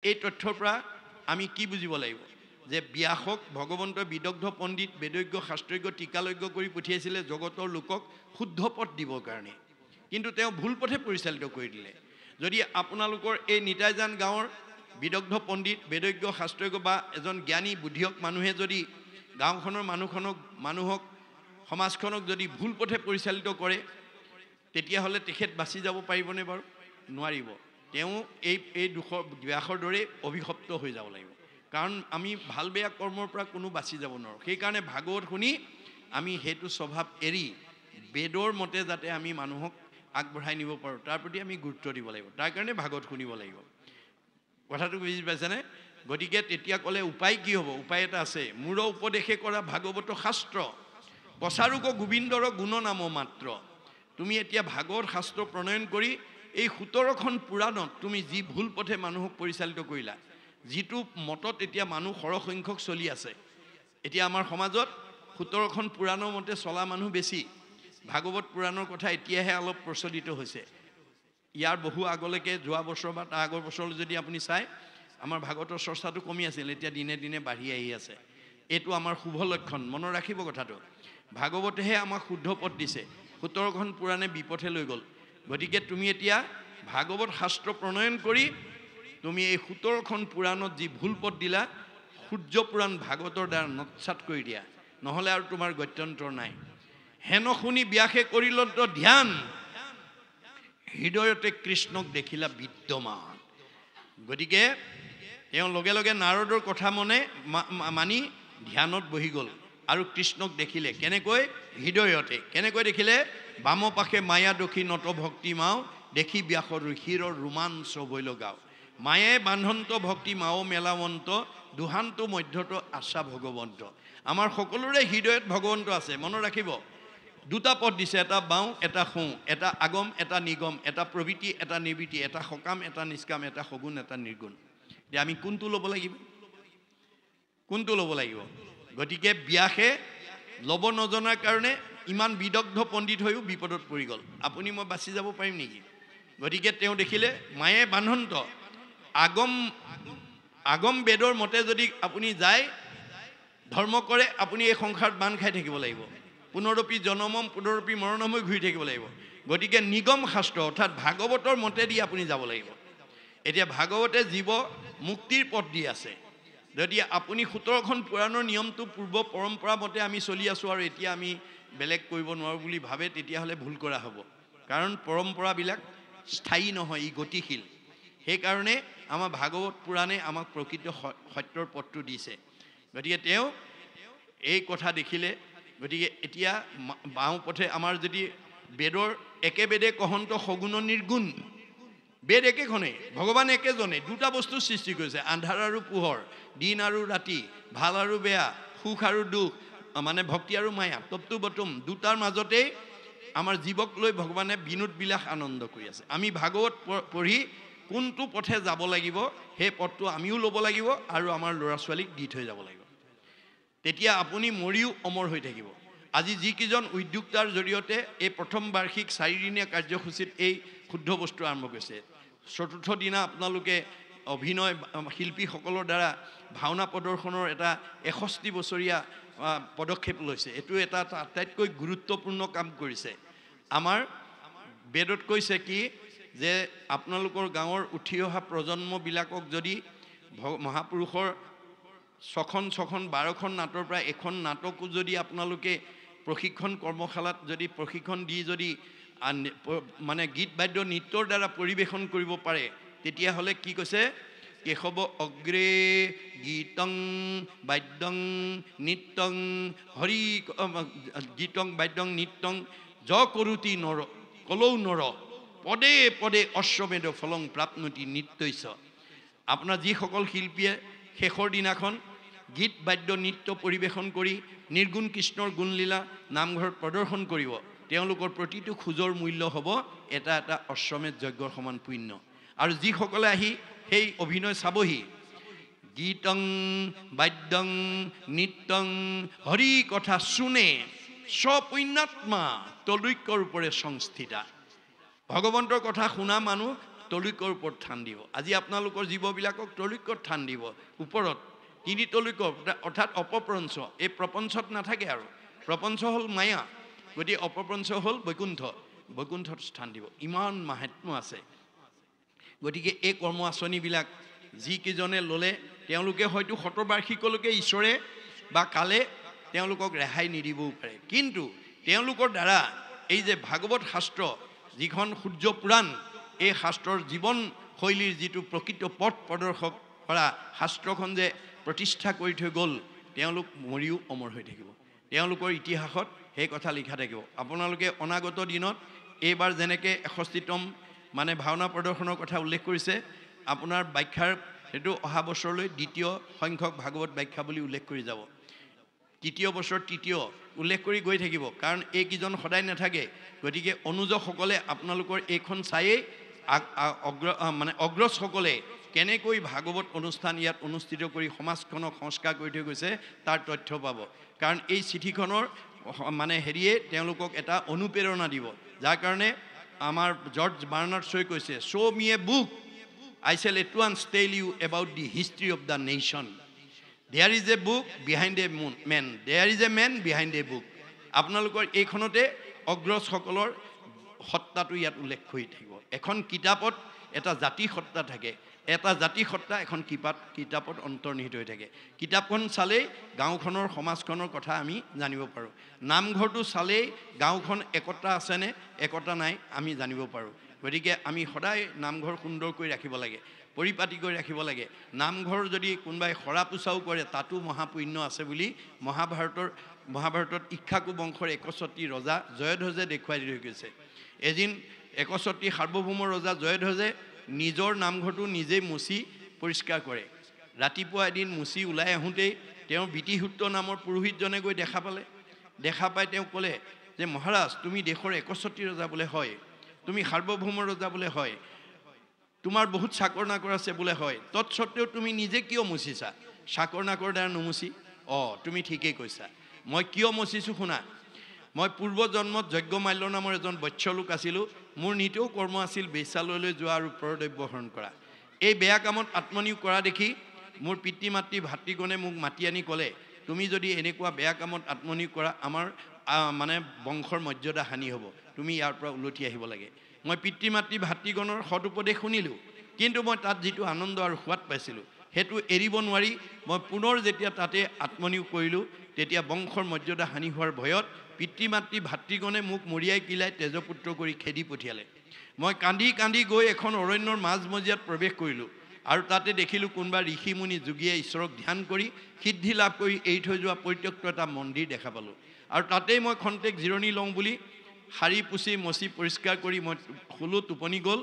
এই তথ্যৰ পৰা আমি কি বুজিব লাগিব যে ব্যাসক ভগৱন্ত বিদগ্ধ পণ্ডিত বেদজ্ঞ শাস্ত্ৰজ্ঞ টিকালজ্ঞ কৰি পঠিয়াইছিলে জগতৰ লোকক শুদ্ধ পথ দিবৰ কাৰণে, কিন্তু তেওঁ ভুল পথে পৰিচালিত কৰি দিলে। যদি আপোনালোকৰ এই নিতাইজান গাঁৱৰ বিদগ্ধ পণ্ডিত বেদজ্ঞ শাস্ত্ৰজ্ঞ বা এজন জ্ঞানী বুদ্ধিয়ক মানুহে যদি গাঁওখনৰ মানুহক সমাজখনক যদি ভুল পথে পৰিচালিত কৰে, তেতিয়াহ'লে তেখেত বাচি যাব পাৰিবনে বাৰু? নোৱাৰিব। তেওঁ এই ব্যাসৰ দৰে অভিশপ্ত হৈ যাব লাগিব, কাৰণ আমি ভাল বেয়া কৰ্মৰ পৰা কোনো বাচি যাব নোৱাৰোঁ। সেইকাৰণে ভাগৱত শুনি আমি সেইটো স্বভাৱ এৰি বেদৰ মতে যাতে আমি মানুহক আগবঢ়াই নিব পাৰোঁ তাৰ প্ৰতি আমি গুৰুত্ব দিব লাগিব। তাৰ কাৰণে ভাগৱত শুনিব লাগিব। কথাটো বুজি পাইছেনে? গতিকে তেতিয়া ক'লে উপায় কি হ'ব? উপায় এটা আছে। মূৰ উপদেশে কৰা ভাগৱত শাস্ত্ৰ, প্ৰচাৰোক গোবিন্দৰ গুণ নাম মাত্ৰ। তুমি এতিয়া ভাগৱত শাস্ত্ৰ প্ৰণয়ন কৰি এই 17খন পুৰাণত তুমি যি ভুল পথে মানুহক পৰিচালিত কৰিলা, যিটো মতত এতিয়া মানুহ সৰহ সংখ্যক চলি আছে, এতিয়া আমাৰ সমাজত 17খন পুৰাণৰ মতে চলা মানুহ বেছি। ভাগৱত পুৰাণৰ কথা এতিয়াহে অলপ প্ৰচলিত হৈছে। ইয়াৰ বহু আগলৈকে যোৱা বছৰ বা তাৰ আগৰ বছৰলৈ যদি আপুনি চাই, আমাৰ ভাগৱতৰ চৰ্চাটো কমি আছিল, এতিয়া দিনে দিনে বাঢ়ি আহি আছে। এইটো আমাৰ শুভ লক্ষণ, মনত ৰাখিব কথাটো। ভাগৱতেহে আমাক শুদ্ধ পথ দিছে, 17খন পুৰাণে বিপথে লৈ গ'ল। গতিকে তুমি এতিয়া ভাগৱত শাস্ত্ৰ প্ৰণয়ন কৰি তুমি এই 17খন পুৰাণত যি ভুল পথ দিলা, সূৰ্য পুৰাণ ভাগৱতৰ দ্বাৰা নৎসাত কৰি দিয়া, নহ'লে আৰু তোমাৰ গত্যন্তৰ নাই। হেন শুনি ব্যাসে কৰিল ধ্যান, হৃদয়তে কৃষ্ণক দেখিলা বিদ্যমান। গতিকে তেওঁ লগে লগে নাৰদৰ কথা মানি ধ্যানত বহি গ'ল আৰু কৃষ্ণক দেখিলে। কেনেকৈ? হৃদয়তে। কেনেকৈ দেখিলে? বামপাশে মায়া দখি নত ভক্তি মাও, দেখি ব্যাসৰ ঋষিৰৰ ৰোমাঞ্চ বৈ লগাও। মায়ে বান্ধন্ত ভক্তি মাও মেলাৱন্ত, দুহান্ত মধ্যত আশা ভগৱন্ত। আমাৰ সকলোৰে হৃদয়ত ভগৱন্ত আছে, মনত ৰাখিব। দুটা পথ দিছে, এটা বাওঁ এটা সোঁ, এটা আগম এটা নিগম, এটা প্ৰবৃত্তি এটা নিবৃত্তি, এটা সকাম এটা নিষ্কাম, এটা সগুণ এটা নিৰ্গুণ। এতিয়া আমি কোনটো ল'ব লাগিব? কোনটো ল'ব লাগিব? গতিকে ব্যাসে ল'ব নজনাৰ কাৰণে ইমান বিদগ্ধ পণ্ডিত হৈও বিপদত পৰি গ'ল। আপুনি মই বাচি যাব পাৰিম নেকি? গতিকে তেওঁ দেখিলে মায়ে বান্ধন্ত, আগম বেদৰ মতে যদি আপুনি যায় ধৰ্ম কৰে, আপুনি এই সংসাৰত বান্ধ খাই থাকিব লাগিব, পুনৰপি জনমম পুনৰপি মৰণম হৈ ঘূৰি থাকিব লাগিব। গতিকে নিগম শাস্ত্ৰ অৰ্থাৎ ভাগৱতৰ মতেদি আপুনি যাব লাগিব। এতিয়া ভাগৱতে জীৱ মুক্তিৰ পথ দি আছে। যদি আপুনি 17খন পুৰাণৰ নিয়মটো পূৰ্ব পৰম্পৰা মতে আমি চলি আছোঁ আৰু এতিয়া আমি বেলেগ কৰিব নোৱাৰোঁ বুলি ভাবে, তেতিয়াহ'লে ভুল কৰা হ'ব। কাৰণ পৰম্পৰাবিলাক স্থায়ী নহয়, ই গতিশীল। সেইকাৰণে আমাৰ ভাগৱত পুৰাণে আমাক প্ৰকৃত সত্যৰ পথটো দিছে। গতিকে তেওঁ এই কথা দেখিলে। গতিকে এতিয়া বাওঁ পথে আমাৰ যদি বেদৰ একে বেদে কহন্ত সগুণ নিৰ্গুণ, বেদ একেখনেই, ভগৱান একেজনে, দুটা বস্তু সৃষ্টি কৰিছে, আন্ধাৰ আৰু পোহৰ, দিন আৰু ৰাতি, ভাল আৰু বেয়া, সুখ আৰু দুখ, মানে ভক্তি আৰু মায়া, তপ্তু বতুম, দুটাৰ মাজতেই আমাৰ জীৱক লৈ ভগৱানে বিনোদ বিলাস আনন্দ কৰি আছে। আমি ভাগৱত পঢ়ি কোনটো পথে যাব লাগিব, সেই পথটো আমিও ল'ব লাগিব আৰু আমাৰ ল'ৰা ছোৱালীক দি থৈ যাব লাগিব। তেতিয়া আপুনি মৰিও অমৰ হৈ থাকিব। আজি যিকেইজন উদ্যোক্তাৰ জৰিয়তে এই প্ৰথম বাৰ্ষিক 4দিনীয়া কাৰ্যসূচীত এই শুদ্ধ বস্তু আৰম্ভ কৰিছে, 4ৰ্থ দিনা আপোনালোকে অভিনয় শিল্পীসকলৰ দ্বাৰা ভাওনা প্ৰদৰ্শনৰ এটা 61 বছৰীয়া পদক্ষেপ লৈছে। এইটো এটা আটাইতকৈ গুৰুত্বপূৰ্ণ কাম কৰিছে। আমাৰ বেদত কৈছে কি যে আপোনালোকৰ গাঁৱৰ উঠি অহা প্ৰজন্মবিলাকক যদি মহাপুৰুষৰ 6খন 12খন নাটৰ পৰা এখন নাটকো যদি আপোনালোকে প্ৰশিক্ষণ কৰ্মশালাত যদি প্ৰশিক্ষণ দি যদি মানে গীত বাদ্য নৃত্যৰ দ্বাৰা পৰিৱেশন কৰিব পাৰে, তেতিয়াহ'লে কি কৈছে? কেশৱ অগ্ৰে গীতং বাদ্যং নৃত্যং হৰি গীতং বাদ্যং নৃত্যং য কৰোতি নৰ কলৌ নৰ পদে পদে অশ্বমেধ ফলং প্ৰাপ্নতি নৃত্যস্য। আপোনাৰ যিসকল শিল্পীয়ে শেষৰ দিনাখন গীত বাদ্য নৃত্য পৰিৱেশন কৰি নিৰ্গুণ কৃষ্ণৰ গুণলীলা নামঘৰত প্ৰদৰ্শন কৰিব, তেওঁলোকৰ প্ৰতিটো খোজৰ মূল্য হ'ব এটা এটা অশ্বমেধ যজ্ঞৰ সমান পুণ্য। আৰু যিসকলে আহি সেই অভিনয় চাবহি, গীতং বাদ্যং নৃত্যং হৰি কথা শুনে স্বপুণ্যাত্মা তদৈক্য ৰূপৰে সংস্থিতা। ভগৱন্তৰ কথা শুনা মানুহ তলৈকৰ ওপৰত থান দিব আজি আপোনালোকৰ জীৱবিলাকক তলৈকৰ থান দিব ওপৰত তিনি তলৈকৰ অৰ্থাৎ অপপ্ৰপঞ্চ এই প্ৰপঞ্চত নাথাকে আৰু প্ৰপঞ্চ হ'ল মায়া গতিকে অপপ্ৰপঞ্চ হ'ল বৈকুণ্ঠত স্থান দিব ইমান মাহাত্ম্য আছে গতিকে এই কৰ্ম আঁচনিবিলাক যিকেইজনে ল'লে তেওঁলোকে হয়তো শতবাৰ্ষিকলৈকে ঈশ্বৰে বা কালে তেওঁলোকক ৰেহাই নিদিবও পাৰে কিন্তু তেওঁলোকৰ দ্বাৰা এই যে ভাগৱত শাস্ত্ৰ যিখন সূৰ্য পুৰাণ এই শাস্ত্ৰৰ জীৱনশৈলীৰ যিটো প্ৰকৃত পথ প্ৰদৰ্শক কৰা শাস্ত্ৰখন যে প্ৰতিষ্ঠা কৰি থৈ গ'ল তেওঁলোক মৰিও অমৰ হৈ থাকিব তেওঁলোকৰ ইতিহাসত সেই কথা লিখা থাকিব আপোনালোকে অনাগত দিনত এইবাৰ যেনেকৈ 61তম মানে ভাওনা প্ৰদৰ্শনৰ কথা উল্লেখ কৰিছে আপোনাৰ ব্যাখ্যাৰ সেইটো অহা বছৰলৈ দ্বিতীয় সংখ্যক ভাগৱত ব্যাখ্যা বুলি উল্লেখ কৰি যাব তৃতীয় বছৰ তৃতীয় উল্লেখ কৰি গৈ থাকিব কাৰণ এইকেইজন সদায় নাথাকে গতিকে অনুজসকলে আপোনালোকৰ এইখন চায়েই অগ্ৰজসকলে কেনেকৈ ভাগৱত অনুষ্ঠান ইয়াত অনুষ্ঠিত কৰি সমাজখনক সংস্কাৰ কৰি থৈ গৈছে তাৰ তথ্য পাব কাৰণ এই চিঠিখনৰ মানে হেৰিয়ে তেওঁলোকক এটা অনুপ্ৰেৰণা দিব যাৰ কাৰণে আমাৰ জৰ্জ বাৰ্নাৰ্ড শ্বই কৈছে show me a book I shall at once tell you about the history of the nation there is a book behind a man there is a man behind a book আপোনালোকৰ এইখনতে অগ্ৰজসকলৰ সত্তাটো ইয়াত উল্লেখ কৰি থাকিব এখন কিতাপত এটা জাতি সত্তা থাকে এটা জাতি সত্তা এখন কিতাপত অন্তৰ্নিহিত হৈ থাকে কিতাপখন চালেই গাঁওখনৰ সমাজখনৰ কথা আমি জানিব পাৰোঁ নামঘৰটো চালেই গাঁওখন একতা আছেনে একতা নাই আমি জানিব পাৰোঁ গতিকে আমি সদায় নামঘৰ সুন্দৰ কৰি ৰাখিব লাগে পৰিপাটি কৰি ৰাখিব লাগে নামঘৰ যদি কোনোবাই সৰা পোছাও কৰে তাতো মহাপুণ্য আছে বুলি মহাভাৰতত ইক্ষ্বাকু বংশৰ 61টি ৰজা জয়ধ্বজে দেখুৱাই দি গৈছে এদিন 61টি সাৰ্বভৌম ৰজা জয়ধ্বজে নিজৰ নামঘৰটো নিজেই মুচি পৰিষ্কাৰ কৰে ৰাতিপুৱা এদিন মুচি ওলাই আহোঁতেই তেওঁ বিতিহুত্ত নামৰ পুৰোহিতজনে গৈ দেখা পাই তেওঁ ক'লে যে মহাৰাজ তুমি দেশৰ 61টি ৰজা বোলে হয় তুমি সাৰ্বভৌম ৰজা বোলে হয় তোমাৰ বহুত চাকৰ নাকৰ আছে বোলে হয় তৎসত্ত্বেও তুমি নিজে কিয় মুচিছা চাকৰ নাকৰ দ্বাৰা নুমুচি তুমি ঠিকেই কৈছা মই কিয় মুচিছোঁ শুনা মই পূৰ্ব জন্মত যজ্ঞমাল্য নামৰ এজন বৎসলোক আছিলোঁ মোৰ নিতৌ কৰ্ম আছিল বেশ্যালয়লৈ যোৱা আৰু পৰদ্ৰব্য হৰণ কৰা এই বেয়া কামত আত্মনিয়োগ কৰা দেখি মোৰ পিতৃ মাতৃ ভাতৃগণে মোক মাতি আনি ক'লে তুমি যদি এনেকুৱা বেয়া কামত আত্মনিয়োগ কৰা আমাৰ মানে বংশৰ মৰ্যাদা হানি হ'ব তুমি ইয়াৰ পৰা উলটি আহিব লাগে মই পিতৃ মাতৃ ভাতৃগণৰ সদুপদেশ শুনিলোঁ কিন্তু মই তাত যিটো আনন্দ আৰু সোৱাদ পাইছিলোঁ সেইটো এৰিব নোৱাৰি মই পুনৰ যেতিয়া তাতে আত্মনিয়োগ কৰিলোঁ তেতিয়া বংশৰ মৰ্যাদা হানি হোৱাৰ ভয়ত পিতৃ মাতৃ ভাতৃগণে মোক মৰিয়াই কিলাই তেজপুত্ৰ কৰি খেদি পঠিয়ালে মই কান্দি গৈ এখন অৰণ্যৰ মাজমজিয়াত প্ৰৱেশ কৰিলোঁ আৰু তাতে দেখিলোঁ কোনোবা ঋষিমুনি যোগীয়ে ঈশ্বৰক ধ্যান কৰি সিদ্ধি লাভ কৰি এৰি থৈ যোৱা পৰিত্যক্ত এটা মন্দিৰ দেখা পালোঁ আৰু তাতেই মই খন্তেক জিৰণি লওঁ বুলি শাৰী পুচি মচি পৰিষ্কাৰ কৰি মই শুলোঁ টোপনি গ'ল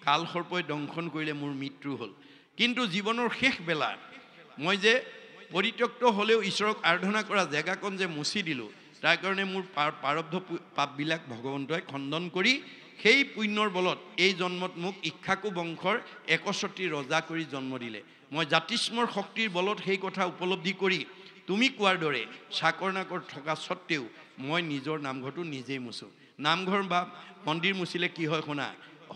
কালসৰ্পই দংশন কৰিলে মোৰ মৃত্যু হ'ল কিন্তু জীৱনৰ শেষ বেলা মই যে পৰিত্যক্ত হ'লেও ঈশ্বৰক আৰাধনা কৰা জেগাকণ যে মুচি দিলোঁ তাৰ কাৰণে মোৰ প্ৰাৰব্ধ পাপবিলাক ভগৱন্তই খণ্ডন কৰি সেই পুণ্যৰ বলত এই জন্মত মোক ইক্ষ্বাকু বংশৰ 61টি ৰজা কৰি জন্ম দিলে মই জাতিস্মৰ শক্তিৰ বলত সেই কথা উপলব্ধি কৰি তুমি কোৱাৰ দৰে চাকৰ নাকৰ থকা স্বত্তেও মই নিজৰ নামঘৰটো নিজেই মুচোঁ নামঘৰ বা মন্দিৰ মুচিলে কি হয় শুনা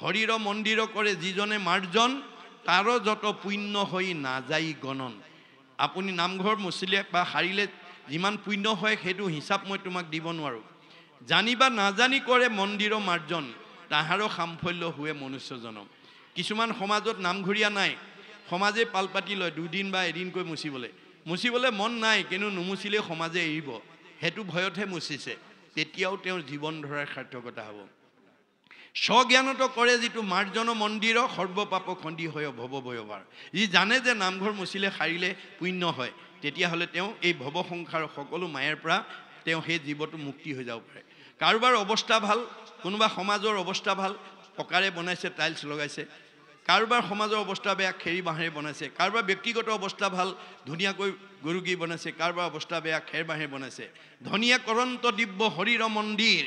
হৰিৰ মন্দিৰ কৰে যিজনে মাৰ্জন তাৰ যত পুণ্য হৈ নাযায় গণন আপুনি নামঘৰ মুচিলে বা সাৰিলে যিমান পুণ্য হয় সেইটো হিচাপ মই তোমাক দিব নোৱাৰোঁ জানিবা নাজানি কৰে মন্দিৰ মাৰ্জন তাহাৰো সামফল্য हुए মনুষ্য জনম কিছুমান সমাজত নামঘৰীয়া নাই সমাজে পালপাতি লয় দুদিন বা এদিনকৈ মুচিবলৈ মন নাই কিন্তু নুমুচিলে সমাজে এৰিব হেতু ভয়তহে মুচিছে তেতিয়াও তেওঁৰ জীৱন ধৰাৰ সাৰ্থকতা হ'ব স্বজ্ঞানত কৰে যিটো মাৰ্জন মন্দিৰ সৰ্বপাপ খণ্ডি হয় ভৱ ভয়বাৰ যি জানে যে নামঘৰ মুচিলে সাৰিলে পুণ্য হয় তেতিয়াহ'লে তেওঁ এই ভৱ সংসাৰৰ সকলো মায়াৰ পৰা তেওঁ সেই জীৱটো মুক্তি হৈ যাব পাৰে কাৰোবাৰ অৱস্থা ভাল কোনোবা সমাজৰ অৱস্থা ভাল পকাৰে বনাইছে টাইলছ লগাইছে কাৰোবাৰ সমাজৰ অৱস্থা বেয়া খেৰী বাঁহেৰে বনাইছে কাৰোবাৰ ব্যক্তিগত অৱস্থা ভাল ধুনীয়াকৈ গৰুগী বনাইছে কাৰোবাৰ অৱস্থা বেয়া খেৰ বাঁহেৰে বনাইছে ধনিয়া কৰন্ত দিব্য হৰিৰ মন্দিৰ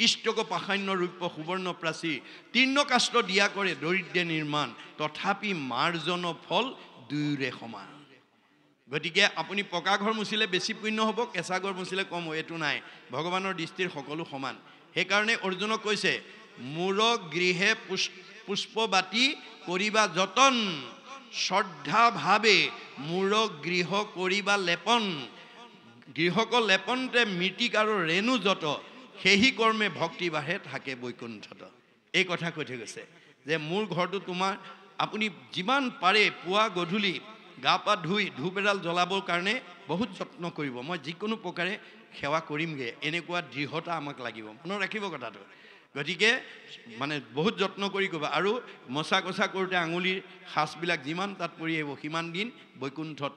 ইষ্টক পাষাণ্য ৰূপ সুবৰ্ণ প্ৰাচী তৃৰ্ণকাষ্ট দিয়া কৰে দৰিদ্ৰে নিৰ্মাণ তথাপি মাৰ্জন ফল দুয়োৰে সমান গতিকে আপুনি পকা ঘৰ মুচিলে বেছি পুণ্য হ'ব কেঁচা ঘৰ মুচিলে কম হ'ব এইটো নাই ভগৱানৰ দৃষ্টিৰ সকলো সমান সেইকাৰণে অৰ্জুনক কৈছে মূৰ গৃহে পুষ্পবাতি কৰিবা যতন শ্ৰদ্ধা ভাৱে মূৰ গৃহ কৰিবা লেপন গৃহক লেপনতে মৃতিক আৰু ৰেণু যত সেহি কৰ্মে ভক্তি বাঢ়ে থাকে বৈকুণ্ঠত এই কথা কৈ থৈ গৈছে যে মোৰ ঘৰটো তোমাৰ আপুনি যিমান পাৰে পুৱা গধূলি গা পা ধুই ধূপ এডাল জ্বলাবৰ কাৰণে বহুত যত্ন কৰিব মই যিকোনো প্ৰকাৰে সেৱা কৰিমগৈ এনেকুৱা দৃঢ়তা আমাক লাগিব মনত ৰাখিব কথাটো গতিকে মানে বহুত যত্ন কৰি কৰিবা আৰু মচা কচা কৰোঁতে আঙুলিৰ সাজবিলাক যিমান তাত পৰি আহিব সিমান দিন বৈকুণ্ঠত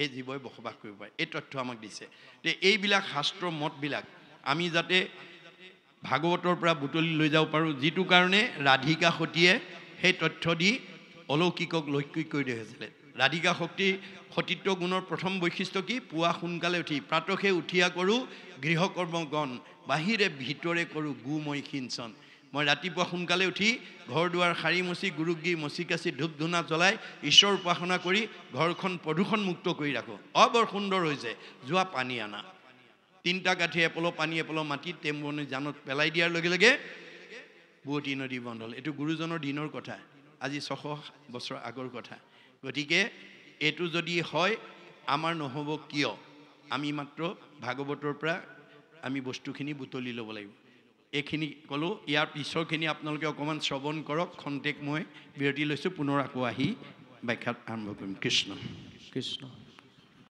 এই জীৱই বসবাস কৰিব পাৰে এই তথ্য আমাক দিছে তে এইবিলাক শাস্ত্ৰৰ মতবিলাক আমি যাতে ভাগৱতৰ পৰা বুটলি লৈ যাব পাৰোঁ যিটো কাৰণে ৰাধিকা সতীয়ে সেই তথ্য দি অলৌকিকক লৌকিক কৰি দেখাইছিলে ৰাধিকা সতীত্ব গুণৰ প্ৰথম বৈশিষ্ট্য কি পুৱা সোনকালে উঠি প্ৰাতসে উঠিয়া কৰোঁ গৃহকৰ্মগণ বাহিৰে ভিতৰে কৰোঁ গোময় সিঞ্চন মই ৰাতিপুৱা সোনকালে উঠি ঘৰ দুৱাৰ সাৰি মচি গুৰুক দি মচি কাচি ধূপ ধূনা জ্বলাই ঈশ্বৰ উপাসনা কৰি ঘৰখন প্ৰদূষণমুক্ত কৰি ৰাখোঁ বৰ সুন্দৰ হৈছে যোৱা পানী আনা 3টা কাঠি এপলো পানী এপলো মাটি টেম্বনি জানত পেলাই দিয়াৰ লগে লগে বুৱতী নদী বন্ধ হ'ল এইটো গুৰুজনৰ দিনৰ কথা আজি 600 বছৰ আগৰ কথা গতিকে এইটো যদি হয় আমাৰ নহ'ব কিয় আমি মাত্ৰ ভাগৱতৰ পৰা আমি বস্তুখিনি বুটলি ল'ব লাগিব এইখিনি ক'লোঁ ইয়াৰ পিছৰখিনি আপোনালোকে অকণমান শ্ৰৱণ কৰক খন্তেক মই বিৰতি লৈছোঁ পুনৰ আকৌ আহি ব্যাখ্যাত আৰম্ভ কৰিম কৃষ্ণ কৃষ্ণ